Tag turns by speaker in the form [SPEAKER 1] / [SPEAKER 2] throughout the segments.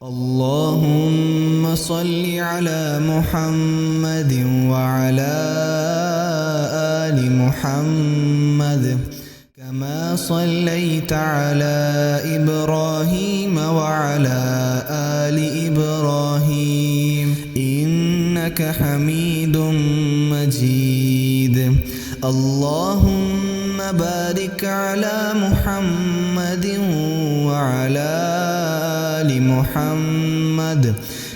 [SPEAKER 1] اللهم صل على محمد وعلى آل محمد كما صليت على إبراهيم وعلى آل إبراهيم إنك حميد مجيد. اللهم بارك على محمد وعلى آل محمد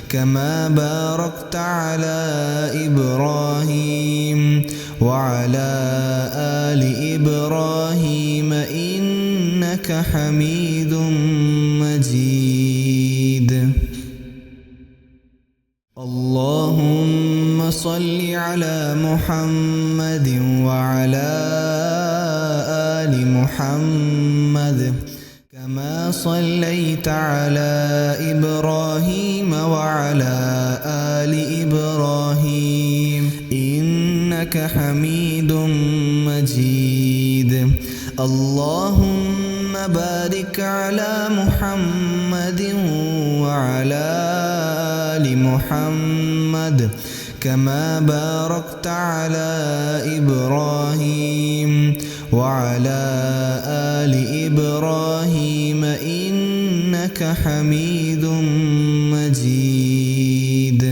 [SPEAKER 1] كما باركت على إبراهيم وعلى آل إبراهيم إنك حميد مجيد. اللهم صل على محمد وعلى آل محمد كما صليت على إبراهيم وعلى آل إبراهيم إنك حميد مجيد. اللهم بارك على محمد وعلى آل محمد كما باركت على إبراهيم وعلى آل إبراهيم إنك حميد مجيد.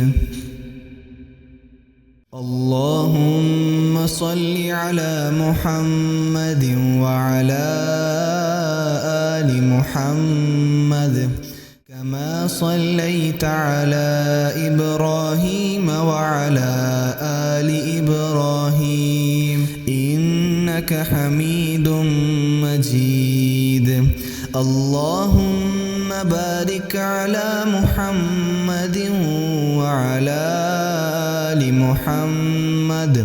[SPEAKER 1] اللهم صل على محمد وعلى آل محمد كما صليت على إبراهيم وعلى آل إبراهيم إنك حميد مجيد. اللهم بارك على محمد وعلى آل محمد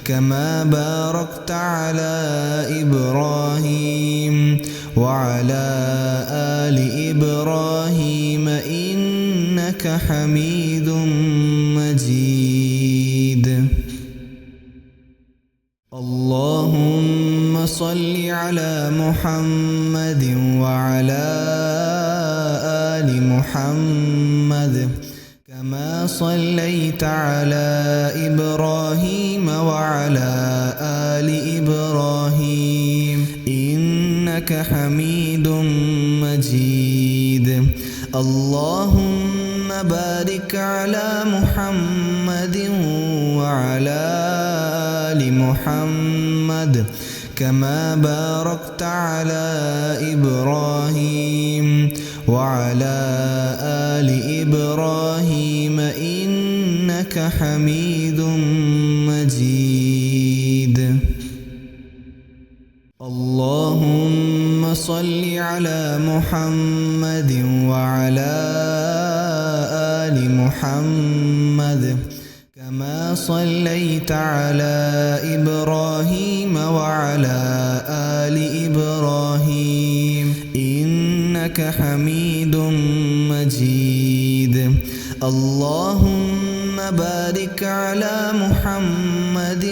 [SPEAKER 1] كما باركت على إبراهيم وعلى آل إبراهيم إنك حميد مجيد. اللهم صل على محمد وعلى آل محمد كما صليت على إبراهيم وعلى آل إبراهيم إنك حميد مجيد. اللهم بارك على محمد وعلى آل محمد كما باركت على إبراهيم وعلى آل إبراهيم إنك حميد مجيد. اللهم صل على محمد وعلى آل محمد كما صليت على إبراهيم وعلى آل إبراهيم إنك حميد مجيد. اللهم بارك على محمد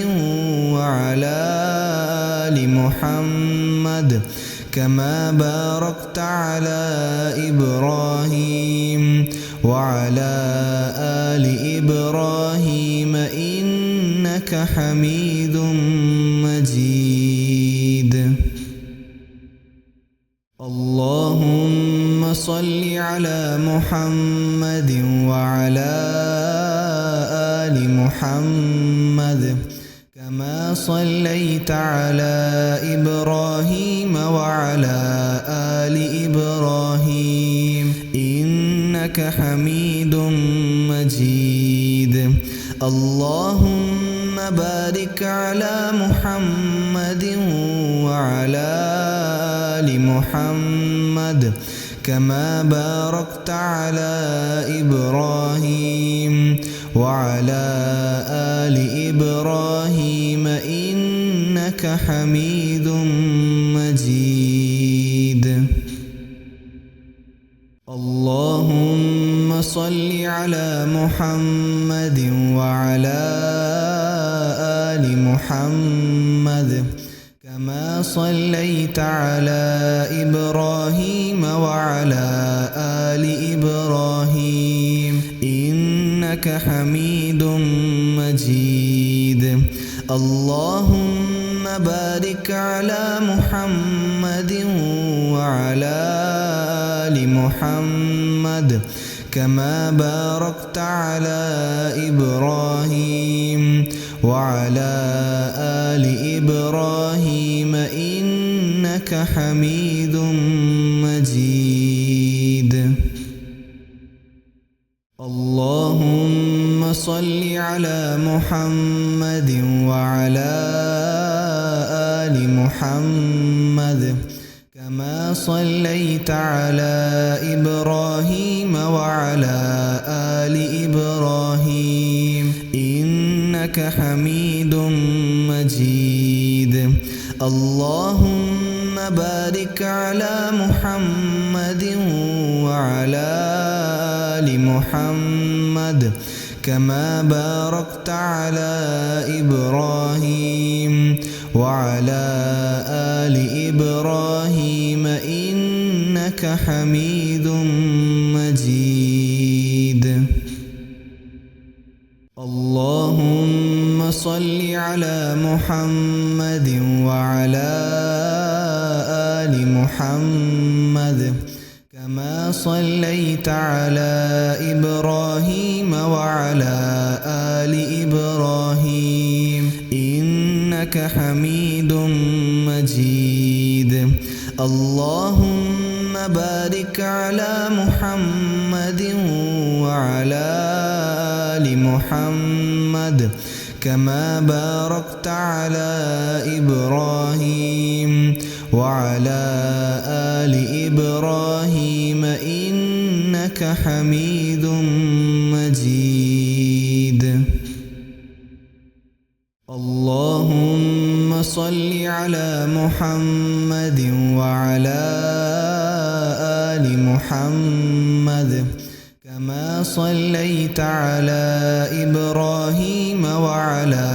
[SPEAKER 1] وعلى آل محمد كما باركت على إبراهيم وعلى آل إبراهيم إنك حميد مجيد. اللهم صل على محمد وعلى آل محمد كما صليت على إبراهيم وعلى آل إبراهيم إنك حميد مجيد. اللهم بارك على محمد وعلى آل محمد كما باركت على إبراهيم وعلى آل إبراهيم إنك حميد مجيد. اللهم صل على محمد وعلى آل محمد كما صليت على إبراهيم وعلى آل إبراهيم إبراهيم إنك حميد مجيد اللهم بارك على محمد وعلى آل محمد كما باركت على إبراهيم وعلى آل إبراهيم إنك حميد مجيد اللهم صل على محمد وعلى آل محمد كما صليت على إبراهيم وعلى آل إبراهيم إنك حميد مجيد اللهم بارك على محمد وعلى آل محمد كما باركت على إبراهيم وعلى آل إبراهيم إنك حميد مجيد اللهم صل على محمد وعلى آل محمد كما صليت على إبراهيم وعلى آل إبراهيم إنك حميد مجيد اللهم بارك على محمد وعلى آل محمد كما باركت على إبراهيم وعلى آل إبراهيم إنك حميد مجيد اللهم صل على محمد وعلى آل محمد كما صليت على إبراهيم وعلى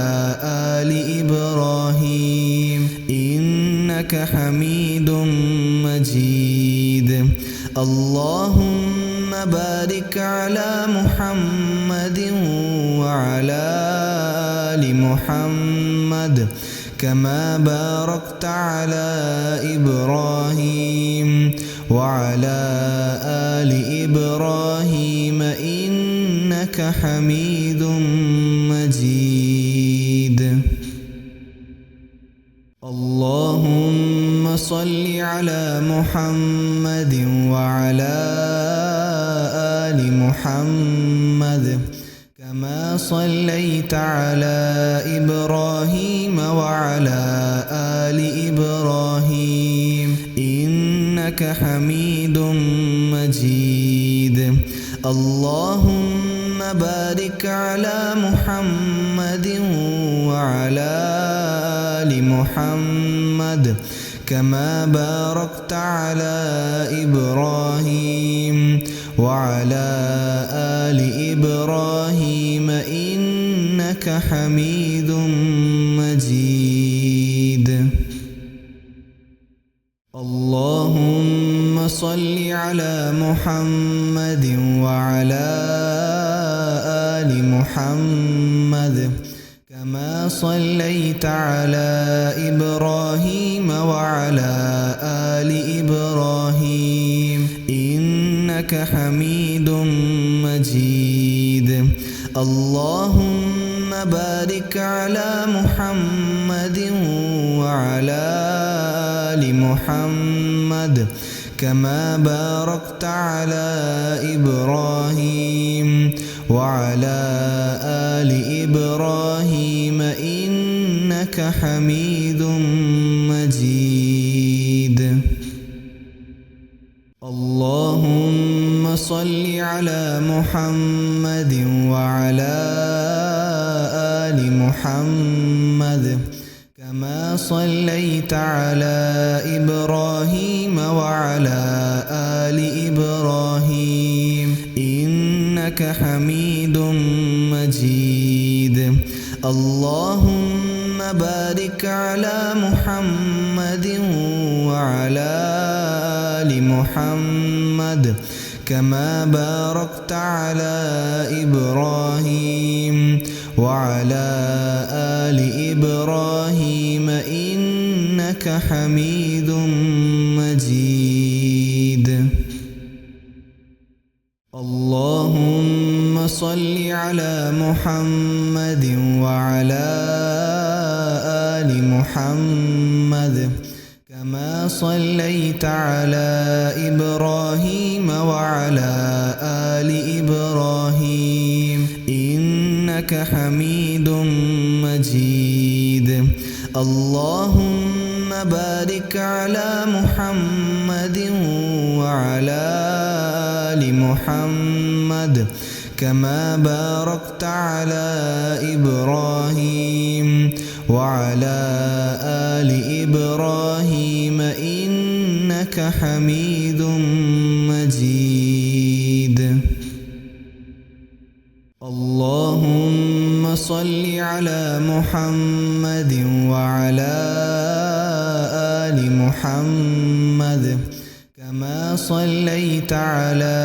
[SPEAKER 1] آل إبراهيم إنك حميد مجيد اللهم بارك على محمد وعلى آل محمد كما باركت على إبراهيم وعلى آل إبراهيم إنك حميد مجيد اللهم صل على محمد وعلى آل محمد كما صليت على إبراهيم وعلى آل إبراهيم إنك حميد مجيد اللهم بارك على محمد وعلى آل محمد كما باركت على إبراهيم وعلى آل إبراهيم إنك حميد مجيد اللهم صل على محمد وعلى آل محمد كما صليت على إبراهيم وعلى آل إبراهيم إنك حميد مجيد اللهم بارك على محمد وعلى آل محمد كما باركت على إبراهيم وعلى آل إبراهيم إنك حميد مجيد اللهم صل على محمد وعلى آل محمد كما صليت على إبراهيم وعلى آل إبراهيم إنك حميد مجيد اللهم بارك على محمد وعلى آل محمد كما باركت على إبراهيم وعلى آل إبراهيم إنك حميد مجيد. اللهم صل على محمد وعلى آل محمد كما صليت على إبراهيم وعلى آل إبراهيم إنك حميد مجيد. اللهم بارك على محمد وعلى آل محمد كما باركت على إبراهيم وعلى آل إبراهيم إنك حميد مجيد. اللهم صل على محمد وعلى آل محمد كما صليت على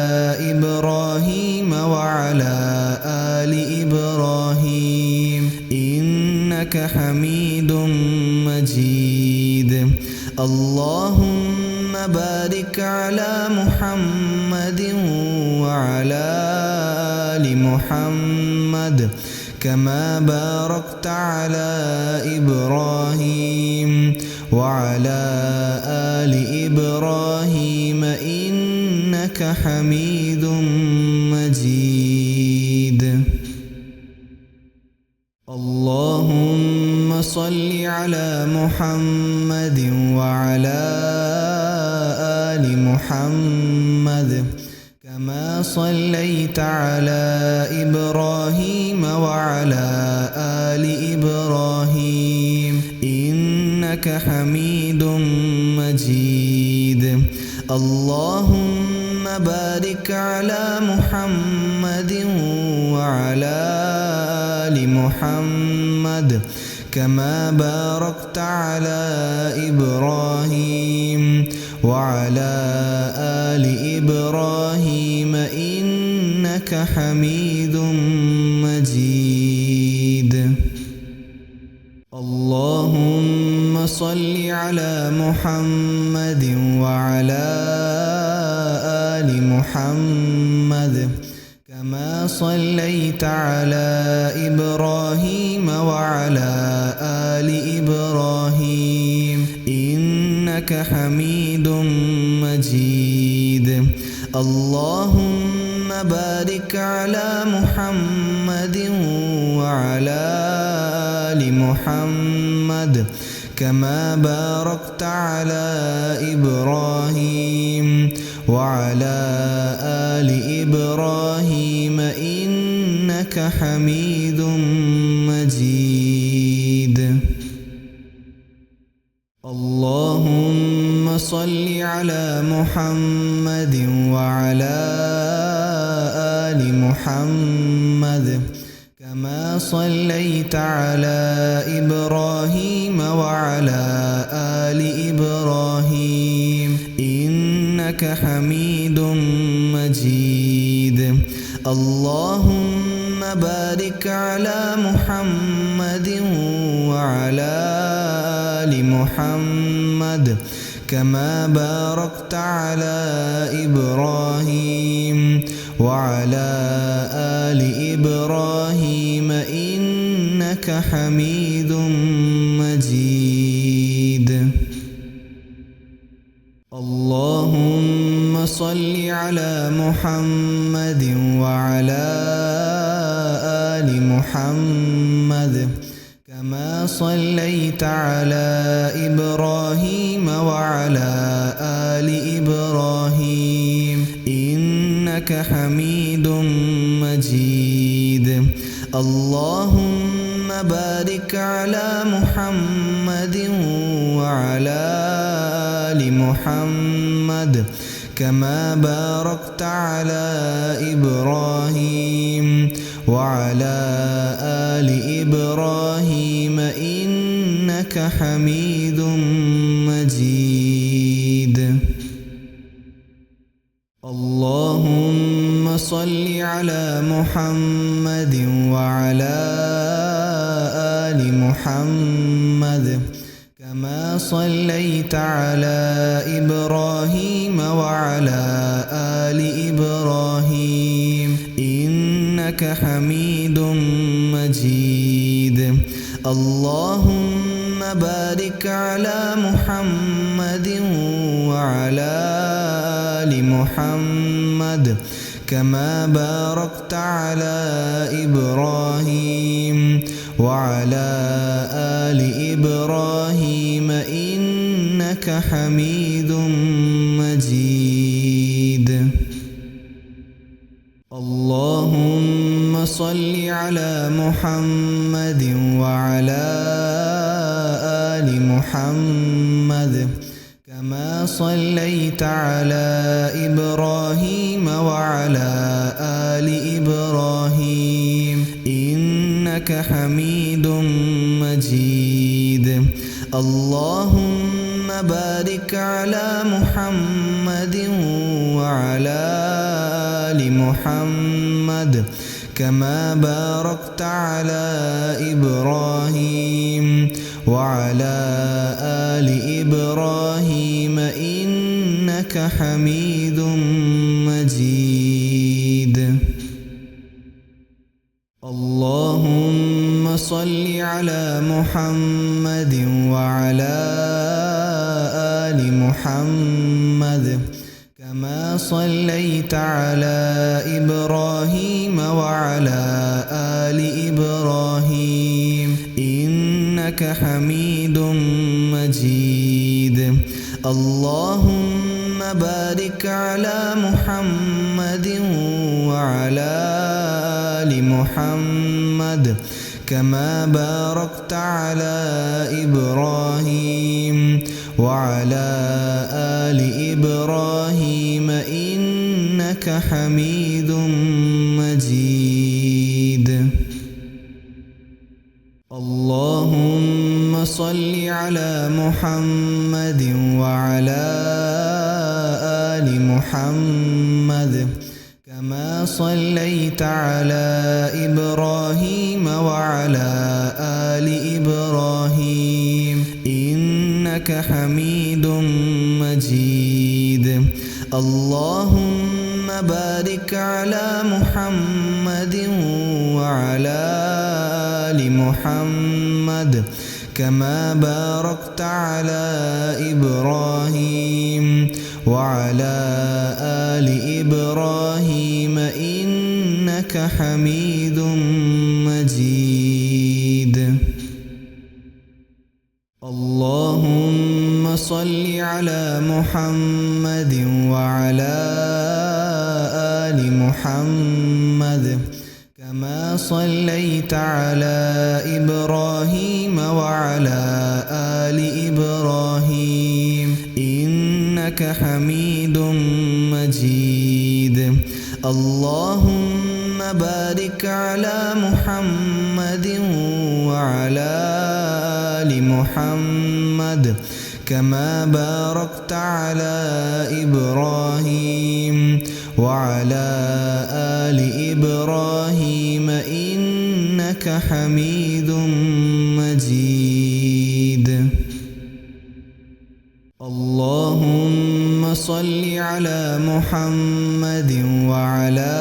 [SPEAKER 1] إبراهيم وعلى آل إبراهيم إنك حميد مجيد. اللهم بارك على محمد وعلى آل محمد كما باركت على إبراهيم وعلى آل إبراهيم إنك حميد مجيد. اللهم صل على محمد وعلى آل محمد كما صليت على إبراهيم وعلى آل إبراهيم إنك حميد مجيد. اللهم بارك على محمد وعلى آل محمد كما باركت على إبراهيم وعلى آل إبراهيم إنك حميد مجيد. اللهم صل على محمد وعلى آل محمد كما صليت على إبراهيم وعلى آل إبراهيم إنك حميد مجيد. اللهم بارك على محمد وعلى آل محمد كما باركت على إبراهيم وعلى آل إبراهيم إنك حميد مجيد. اللهم صل على محمد وعلى آل محمد كما صليت على إبراهيم وعلى آل إبراهيم إنك حميد مجيد. اللهم بارك على محمد وعلى آل محمد كما باركت على إبراهيم وعلى آل إبراهيم إنك حميد مجيد. اللهم صل على محمد وعلى آل محمد كما صليت على إبراهيم وعلى آل إبراهيم إنك حميد مجيد. اللهم بارك على محمد وعلى آل محمد كما باركت على إبراهيم وعلى آل إبراهيم إنك حميد مجيد. اللهم على محمد وعلى آل محمد كما صليت على إبراهيم وعلى آل إبراهيم إنك حميد مجيد اللهم بارك على محمد وعلى آل محمد كما باركت على إبراهيم وعلى آل إبراهيم إنك حميد مجيد اللهم صل على محمد وعلى آل محمد كما صليت على إبراهيم وعلى آل إبراهيم إنك حميد مجيد اللهم بارك على محمد وعلى آل محمد كما باركت على إبراهيم وعلى آل إبراهيم إنك حميد مجيد اللهم صل على محمد وعلى آل محمد كما صليت على إبراهيم وعلى آل إبراهيم إنك حميد مجيد اللهم بارك على محمد وعلى آل محمد كما باركت على إبراهيم وعلى آل إبراهيم إنك حميد مجيد اللهم صل على محمد وعلى آل محمد كما صليت على إبراهيم وعلى آل إبراهيم إنك حميد مجيد اللهم بارك على محمد وعلى آل محمد كما باركت على إبراهيم وعلى آل إبراهيم إنك حميد مجيد اللهم صل على محمد وعلى آل محمد كما صليت على إبراهيم وعلى آل إبراهيم إنك حميد مجيد اللهم بارك على محمد وعلى آل محمد كما باركت على إبراهيم وعلى آل إبراهيم إنك حميد مجيد اللهم صل على محمد وعلى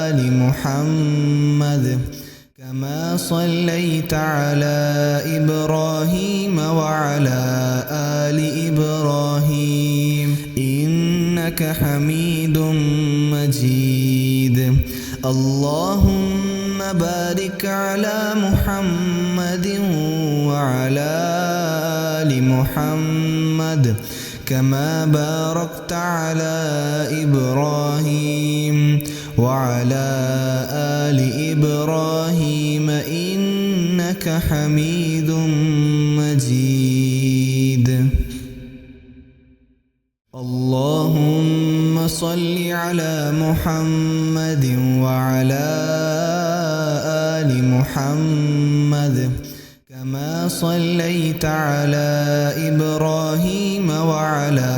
[SPEAKER 1] آل محمد كما صليت على إبراهيم وعلى آل إبراهيم إنك حميد مجيد اللهم بارك على محمد وعلى آل محمد كما باركت على إبراهيم وعلى آل إبراهيم إنك حميد مجيد اللهم صل على محمد وعلى آل محمد كما صليت على إبراهيم وعلى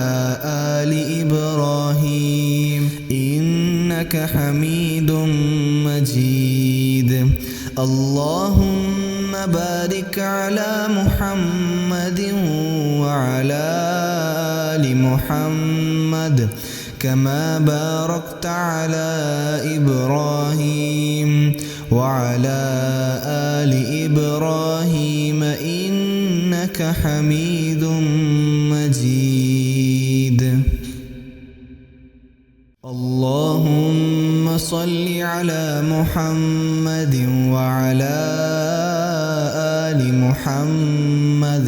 [SPEAKER 1] آل إبراهيم إنك إنك حميد مجيد. اللهم بارك على محمد وعلى آل محمد كما باركت على إبراهيم وعلى آل إبراهيم إنك حميد مجيد. اللهم صل على محمد وعلى آل محمد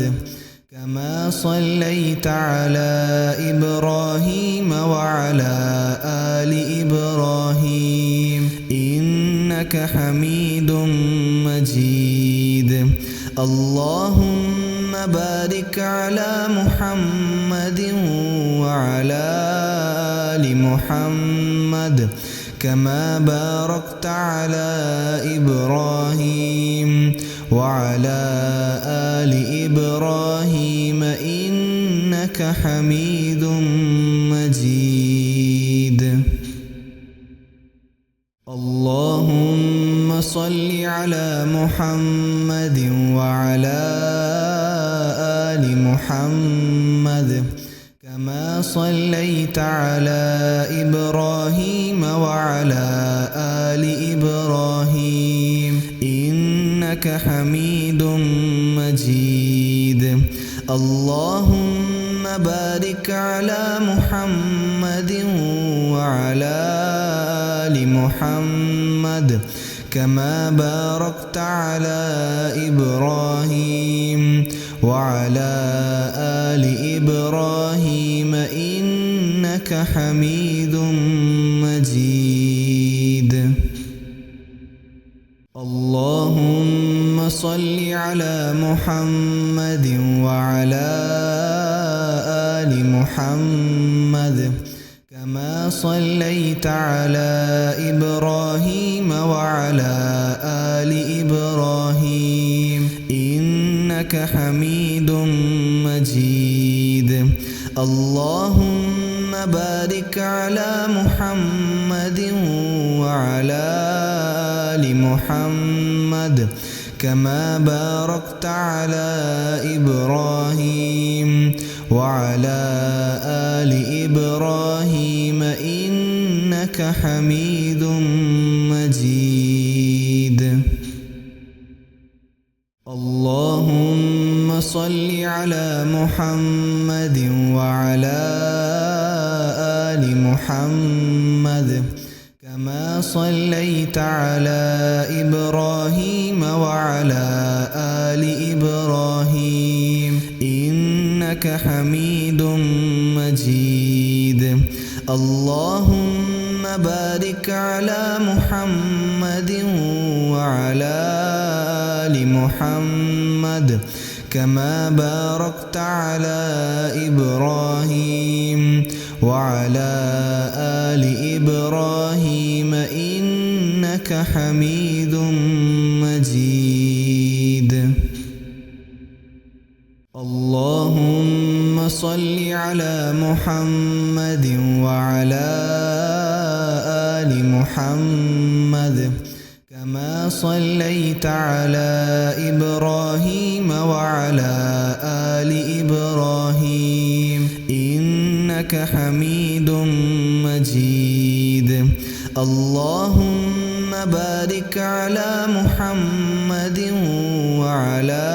[SPEAKER 1] كما صليت على إبراهيم وعلى آل إبراهيم إنك حميد مجيد. اللهم بارك على محمد وعلى آل محمد كما باركت على إبراهيم وعلى آل إبراهيم إنك حميد مجيد. اللهم صل على محمد وعلى آل محمد كما صليت على إبراهيم وعلى آل إبراهيم إنك حميد مجيد. اللهم بارك على محمد وعلى آل محمد كما باركت على إبراهيم وعلى آل إبراهيم إنك حميد مجيد. اللهم صل على محمد وعلى آل محمد كما صليت على إبراهيم وعلى آل إبراهيم إنك حميد مجيد. اللهم بارك على محمد وعلى آل محمد كما باركت على إبراهيم وعلى آل إبراهيم إنك حميد مجيد. اللهم صل على محمد وعلى آل محمد كما صليت على إبراهيم وعلى آل إبراهيم إنك حميد مجيد. اللهم بارك على محمد وعلى آل محمد كما باركت على إبراهيم وعلى آل إبراهيم إنك حميد مجيد. اللهم صل على محمد وعلى آل محمد كما صليت على إبراهيم وعلى آل إبراهيم إنك حميد مجيد. اللهم بارك على محمد وعلى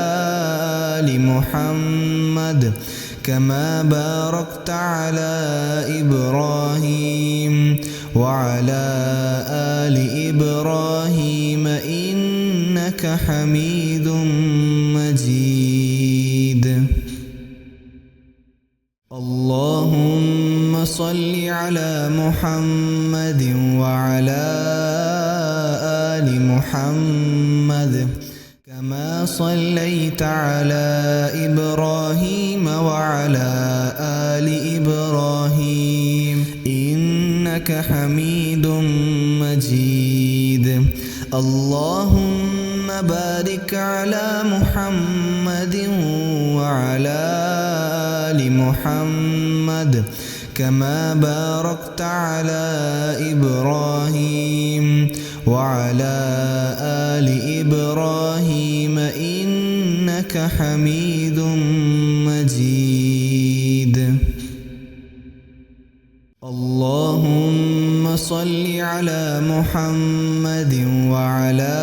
[SPEAKER 1] آل محمد كما باركت على إبراهيم وعلى آل إبراهيم إنك حميد مجيد. اللهم صل على محمد وعلى آل محمد كما صليت على إبراهيم وعلى آل إبراهيم إنك حميد مجيد. اللهم بارك على محمد وعلى آل محمد كما باركت على إبراهيم وعلى آل إبراهيم إنك حميد مجيد. اللهم صل على محمد وعلى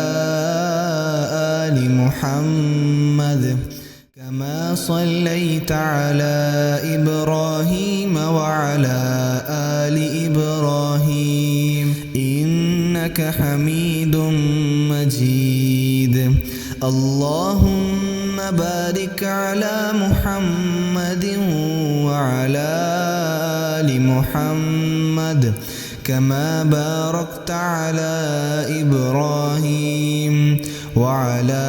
[SPEAKER 1] آل محمد كما صليت على إبراهيم وعلى آل إبراهيم إنك حميد مجيد. اللهم بارك على محمد وعلى آل محمد كما باركت على إبراهيم وعلى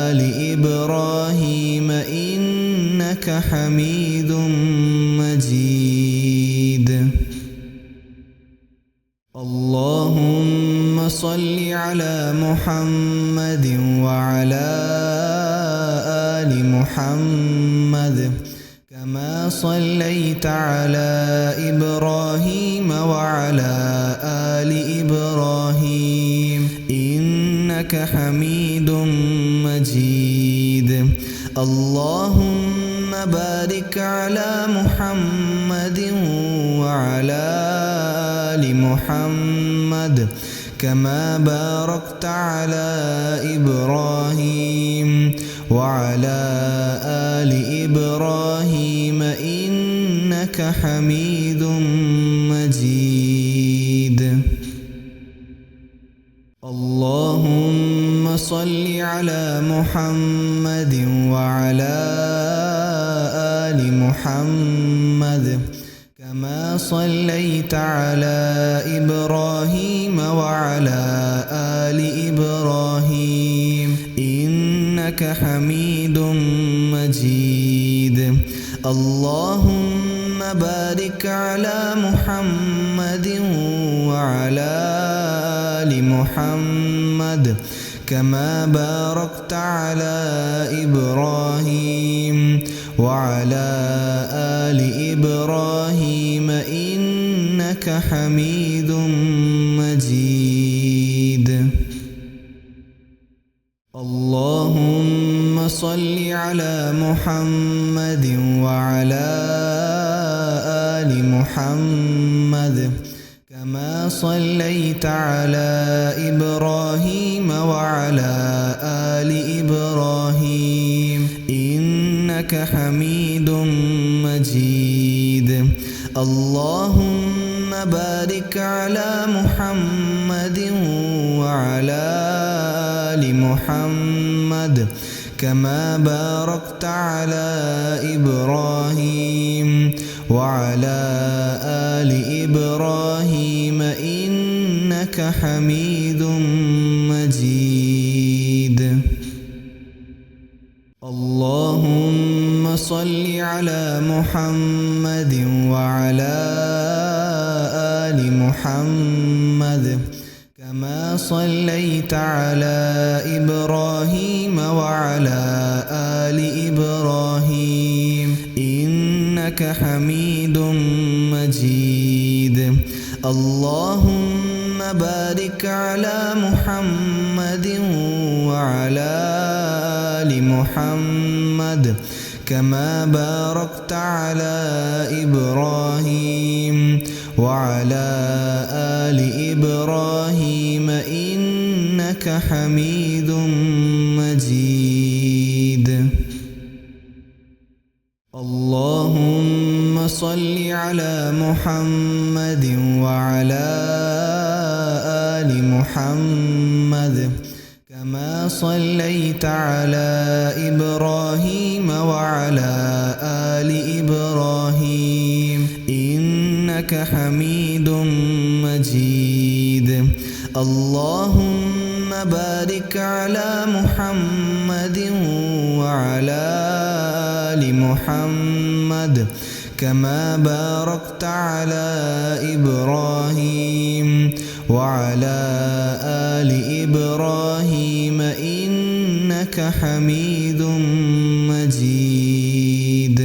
[SPEAKER 1] آل إبراهيم إنك حميد مجيد. اللهم صل على محمد وعلى آل محمد كما صليت على إبراهيم وعلى آل إبراهيم إنك حميد مجيد. اللهم بارك على محمد وعلى آل محمد كما باركت على إبراهيم وعلى آل إبراهيم إنك حميد مجيد. اللهم صل على محمد وعلى آل محمد كما صليت على إبراهيم وعلى آل إبراهيم إنك حميد مجيد. اللهم بارك على محمد وعلى آل محمد كما باركت على إبراهيم وعلى آل إبراهيم إنك حميد مجيد. اللهم صل على محمد وعلى آل محمد كما صليت على إبراهيم وعلى آل إبراهيم إنك حميد مجيد. اللهم بارك على محمد وعلى آل محمد كما باركت على إبراهيم وعلى آل إبراهيم إنك حميد مجيد. اللهم صل على محمد وعلى آل محمد كما صليت على إبراهيم وعلى آل إبراهيم إنك حميد مجيد. اللهم بارك على محمد وعلى آل محمد كما باركت على إبراهيم وعلى آل إبراهيم إنك حميد مجيد. اللهم صل على محمد وعلى آل محمد كما صليت على إبراهيم وعلى آل إبراهيم إنك حميد مجيد. اللهم بارك على محمد وعلى آل محمد كما باركت على إبراهيم وعلى آل إبراهيم إنك حميد مجيد.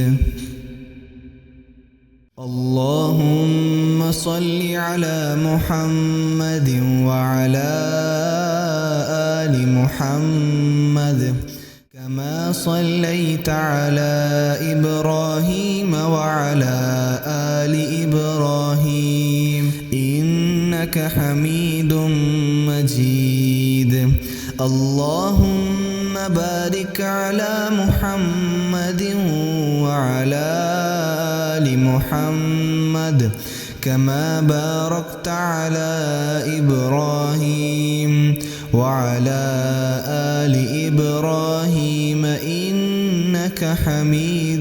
[SPEAKER 1] اللهم صل على محمد وعلى آل محمد كما صليت على إبراهيم وعلى آل إبراهيم إنك حميد مجيد اللهم بارك على محمد وعلى آل محمد كما باركت على إبراهيم وعلى آل إبراهيم إنك حميد